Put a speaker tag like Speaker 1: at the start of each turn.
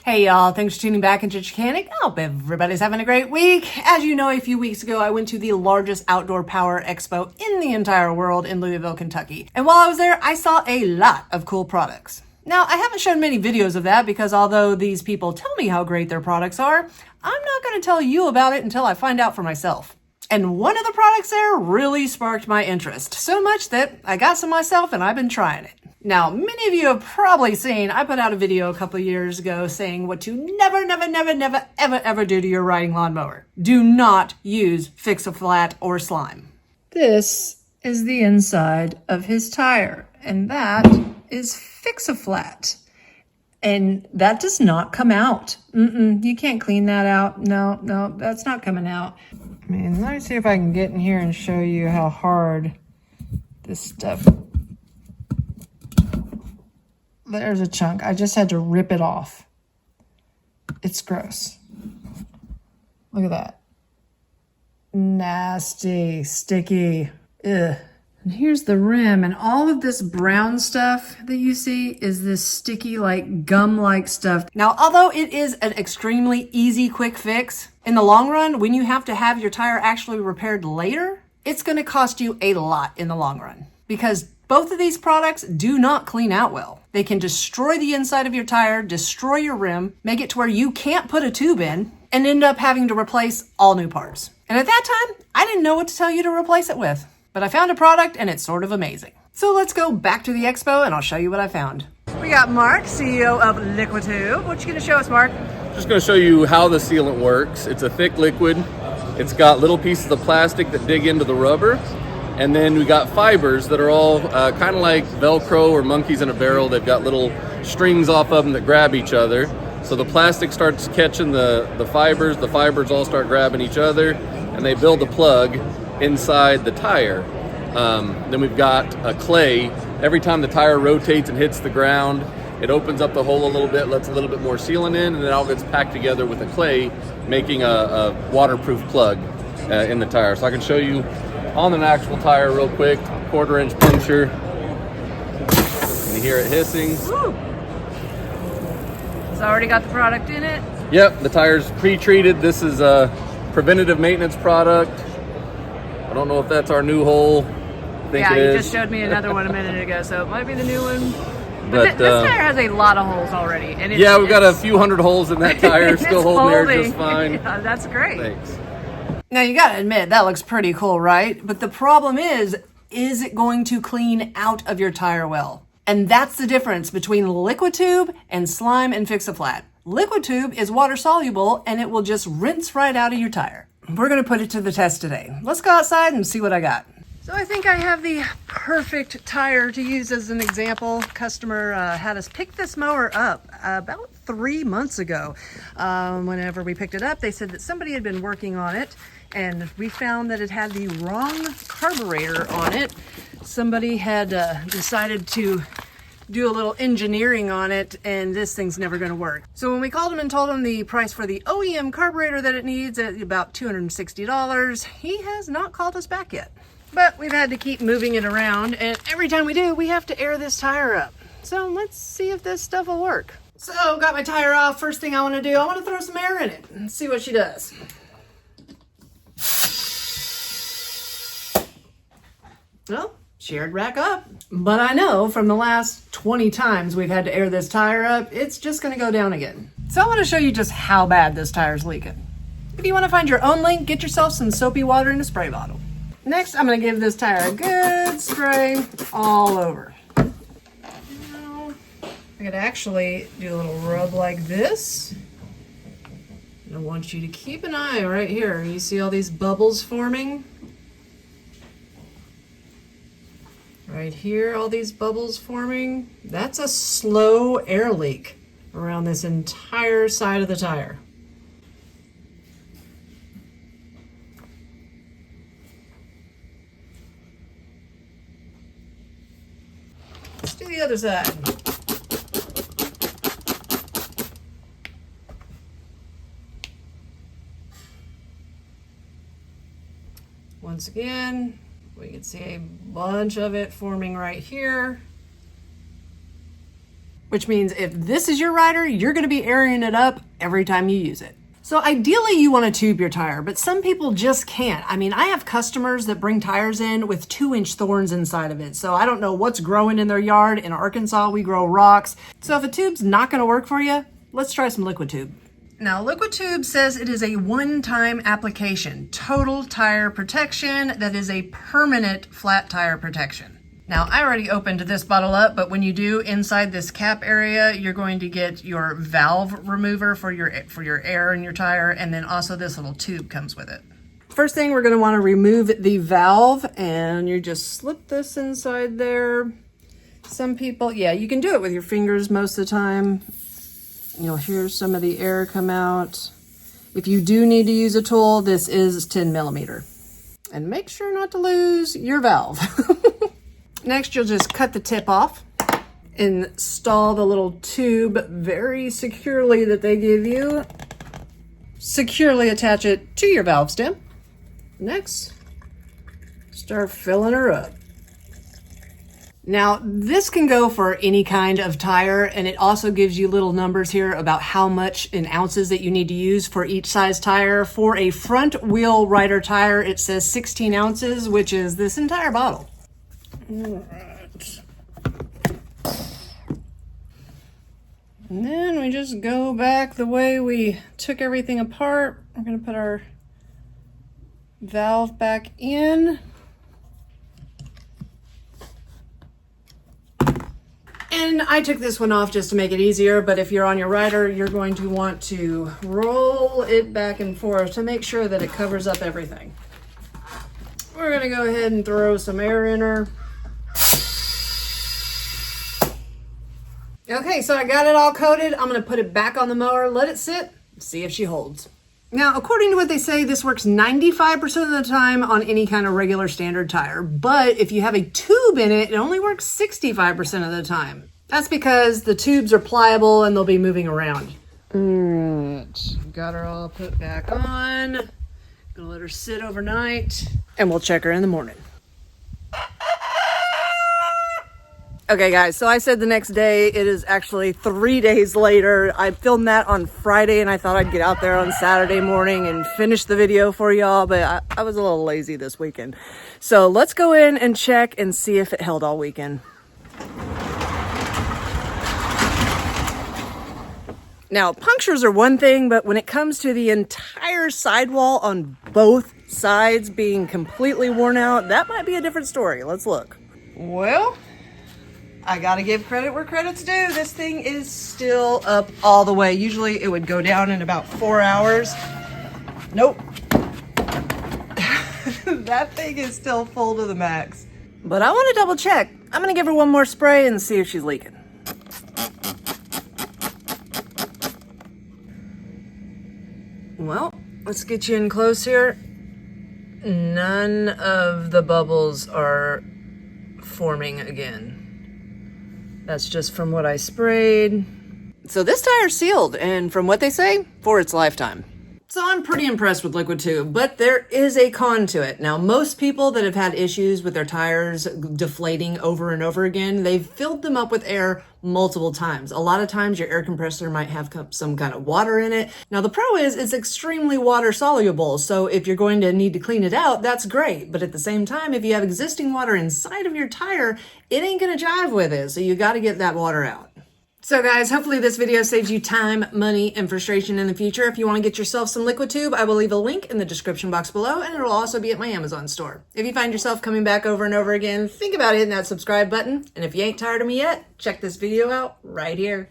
Speaker 1: Hey y'all, thanks for tuning back into Chickanic. I hope everybody's having a great week. As you know, a few weeks ago, I went to the largest outdoor power expo in the entire world in Louisville, Kentucky. And while I was there, I saw a lot of cool products. Now, I haven't shown many videos of that because although these people tell me how great their products are, I'm not going to tell you about it until I find out for myself. And one of the products there really sparked my interest, so much that I got some myself and I've been trying it. Now, many of you have probably seen, I put out a video a couple of years ago saying what to never, ever do to your riding lawnmower. Do not use Fix-A-Flat or slime. This is the inside of his tire, and that is Fix-A-Flat. And that does not come out. You can't clean that out. No, that's not coming out. I mean, let me see if I can get in here and show you how hard this stuff. There's a chunk. I just had to rip it off. It's gross. Look at that. Nasty, sticky. Ugh. And here's the rim, and all of this brown stuff that you see is this sticky, like gum-like stuff. Now, although it is an extremely easy, quick fix, in the long run, when you have to have your tire actually repaired later, it's going to cost you a lot in the long run. Because both of these products do not clean out well. They can destroy the inside of your tire, destroy your rim, make it to where you can't put a tube in, and end up having to replace all new parts. And at that time, I didn't know what to tell you to replace it with. But I found a product and it's sort of amazing. So let's go back to the expo and I'll show you what I found. We got Mark, CEO of Liquitube. What you gonna show us, Mark?
Speaker 2: Just going to show you how the sealant works. It's a thick liquid. It's got little pieces of plastic that dig into the rubber. And then we got fibers that are all kind of like Velcro or monkeys in a barrel. They've got little strings off of them that grab each other. So the plastic starts catching the fibers all start grabbing each other, and they build a plug inside the tire. Then we've got a clay. Every time the tire rotates and hits the ground, it opens up the hole a little bit, lets a little bit more sealant in, and then it all gets packed together with a clay, making a waterproof plug in the tire. So I can show you on an actual tire real quick, 1/4-inch puncture. And you hear it hissing.
Speaker 1: Woo. It's already got the product in it?
Speaker 2: Yep, the tire's pre-treated. This is a preventative maintenance product. I don't know if that's our new hole. I think
Speaker 1: yeah,
Speaker 2: it is.
Speaker 1: You just showed me another one a minute ago, so it might be the new one. But this tire has a lot of holes already. And
Speaker 2: yeah, we've got a few hundred holes in that tire, still holding there just fine.
Speaker 1: Yeah, that's great.
Speaker 2: Thanks.
Speaker 1: Now, you gotta admit, that looks pretty cool, right? But the problem is it going to clean out of your tire well? And that's the difference between Liquitube and slime and Fix-A-Flat. Liquitube is water soluble and it will just rinse right out of your tire. We're gonna put it to the test today. Let's go outside and see what I got. So I think I have the perfect tire to use as an example. Customer had us pick this mower up about 3 months ago. Whenever we picked it up, they said that somebody had been working on it, and we found that it had the wrong carburetor on it. Somebody had decided to do a little engineering on it, and this thing's never going to work. So when we called him and told him the price for the OEM carburetor that it needs at about $260, he has not called us back yet. But we've had to keep moving it around, and every time we do, we have to air this tire up. So let's see if this stuff will work. So got my tire off. First thing I want to do, I want to throw some air in it and see what she does. Well, she aired back up. But I know from the last 20 times we've had to air this tire up, it's just going to go down again. So I want to show you just how bad this tire's leaking. If you want to find your own link, get yourself some soapy water in a spray bottle. Next, I'm going to give this tire a good spray all over. Now, I could actually do a little rub like this. And I want you to keep an eye right here. You see all these bubbles forming? Right here, all these bubbles forming. That's a slow air leak around this entire side of the tire. Let's do the other side. Once again, we can see a bunch of it forming right here. which means if this is your rider, you're going to be airing it up every time you use it. So ideally you want to tube your tire, but some people just can't. I mean, I have customers that bring tires in with 2-inch thorns inside of it. So I don't know what's growing in their yard. In Arkansas, we grow rocks. So if a tube's not going to work for you, let's try some Liquitube. Now, Liquitube says it is a one-time application, total tire protection that is a permanent flat tire protection. Now, I already opened this bottle up, but when you do, inside this cap area, you're going to get your valve remover for your air in your tire, and then also this little tube comes with it. First thing, we're going to want to remove the valve, and you just slip this inside there. Some people, yeah, you can do it with your fingers most of the time. You'll hear some of the air come out. If you do need to use a tool, this is 10 millimeter. And make sure not to lose your valve. Next, you'll just cut the tip off, install the little tube very securely that they give you. Securely attach it to your valve stem. Next, start filling her up. Now, this can go for any kind of tire, and it also gives you little numbers here about how much in ounces that you need to use for each size tire. For a front wheel rider tire, it says 16 ounces, which is this entire bottle. All right. And then we just go back the way we took everything apart. We're going to put our valve back in. And I took this one off just to make it easier, but if you're on your rider, you're going to want to roll it back and forth to make sure that it covers up everything. We're going to go ahead and throw some air in her. Okay, so I got it all coated. I'm going to put it back on the mower, let it sit, see if she holds. Now, according to what they say, this works 95% of the time on any kind of regular standard tire. But if you have a tube in it, it only works 65% of the time. That's because the tubes are pliable and they'll be moving around. Got her all put back on. Gonna let her sit overnight. And we'll check her in the morning. Okay guys, so I said the next day, it is actually 3 days later. I filmed that on Friday and I thought I'd get out there on Saturday morning and finish the video for y'all, but I was a little lazy this weekend. So let's go in and check and see if it held all weekend. Now, punctures are one thing, but when it comes to the entire sidewall on both sides being completely worn out, that might be a different story. Let's look. Well, I gotta give credit where credit's due. This thing is still up all the way. Usually it would go down in about 4 hours. Nope. That thing is still full to the max. But I want to double check. I'm gonna give her one more spray and see if she's leaking. Well, let's get you in close here. None of the bubbles are forming again. That's just from what I sprayed. So this tire's sealed, and from what they say, for its lifetime. So I'm pretty impressed with Liquitube, but there is a con to it. Now, most people that have had issues with their tires deflating over and over again, they've filled them up with air multiple times. A lot of times your air compressor might have some kind of water in it. Now, the pro is it's extremely water soluble, so if you're going to need to clean it out, that's great. But at the same time, if you have existing water inside of your tire, it ain't gonna jive with it, so you gotta get that water out. So guys, hopefully this video saves you time, money, and frustration in the future. If you want to get yourself some Liquitube, I will leave a link in the description box below, and it'll also be at my Amazon store. If you find yourself coming back over and over again, think about hitting that subscribe button. And if you ain't tired of me yet, check this video out right here.